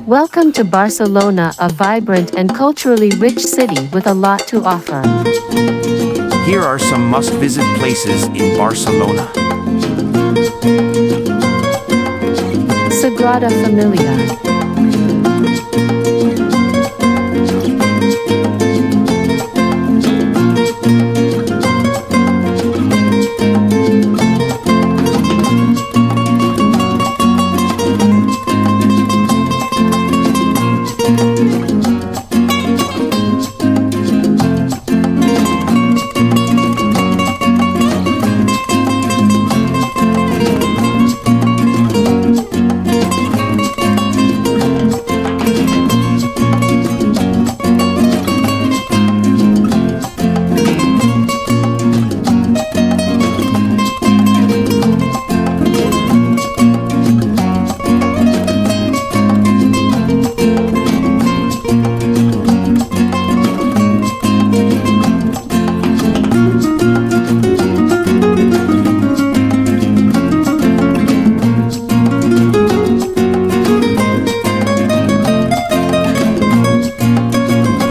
Welcome to Barcelona, a vibrant and culturally rich city with a lot to offer. Here are some must-visit places in Barcelona. Sagrada Familia.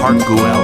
Park Güell.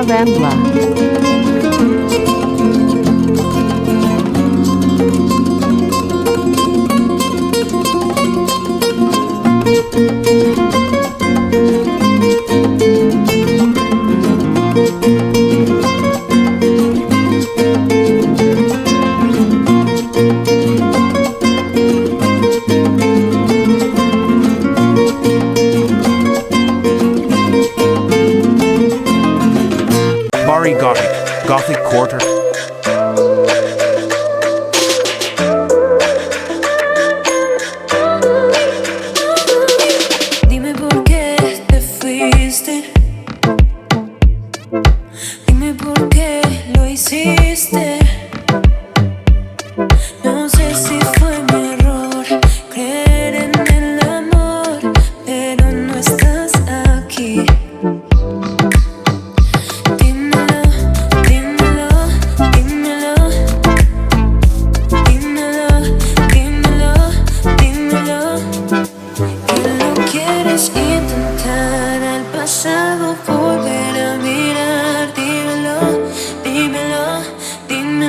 Rambla. Barrio Gótico, Gothic Quarter. Dime por qué te fuiste. Dime por qué lo hiciste. No sé si fue mi error creer en el amor, pero no estás aquí. Intentar al pasado volver a mirar, dímelo, dímelo, dímelo.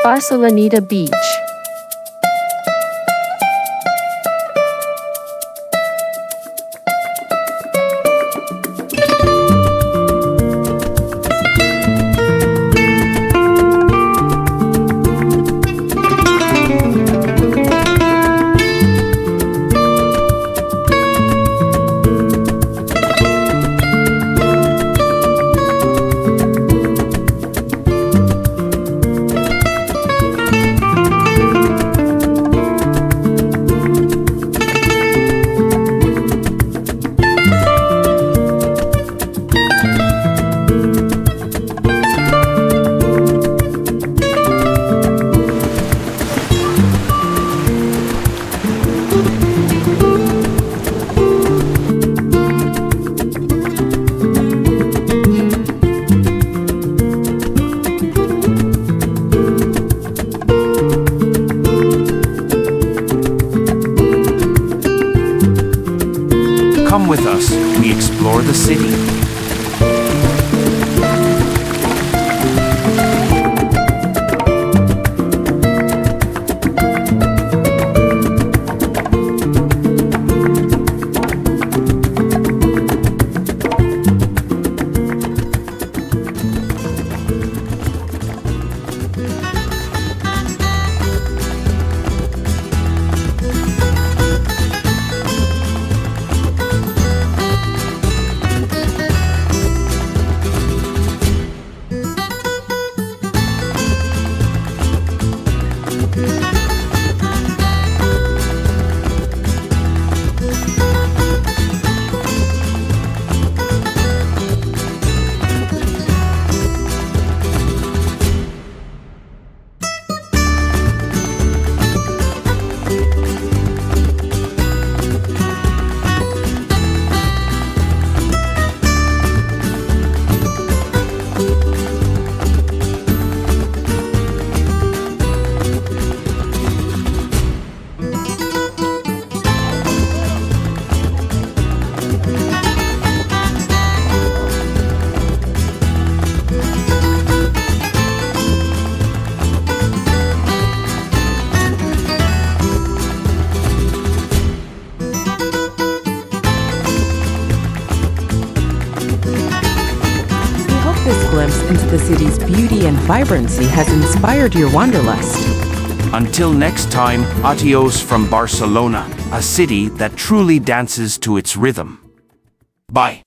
Barceloneta Beach. Come with us, we explore the city. This glimpse into the city's beauty and vibrancy has inspired your wanderlust. Until next time, adios from Barcelona, a city that truly dances to its rhythm. Bye.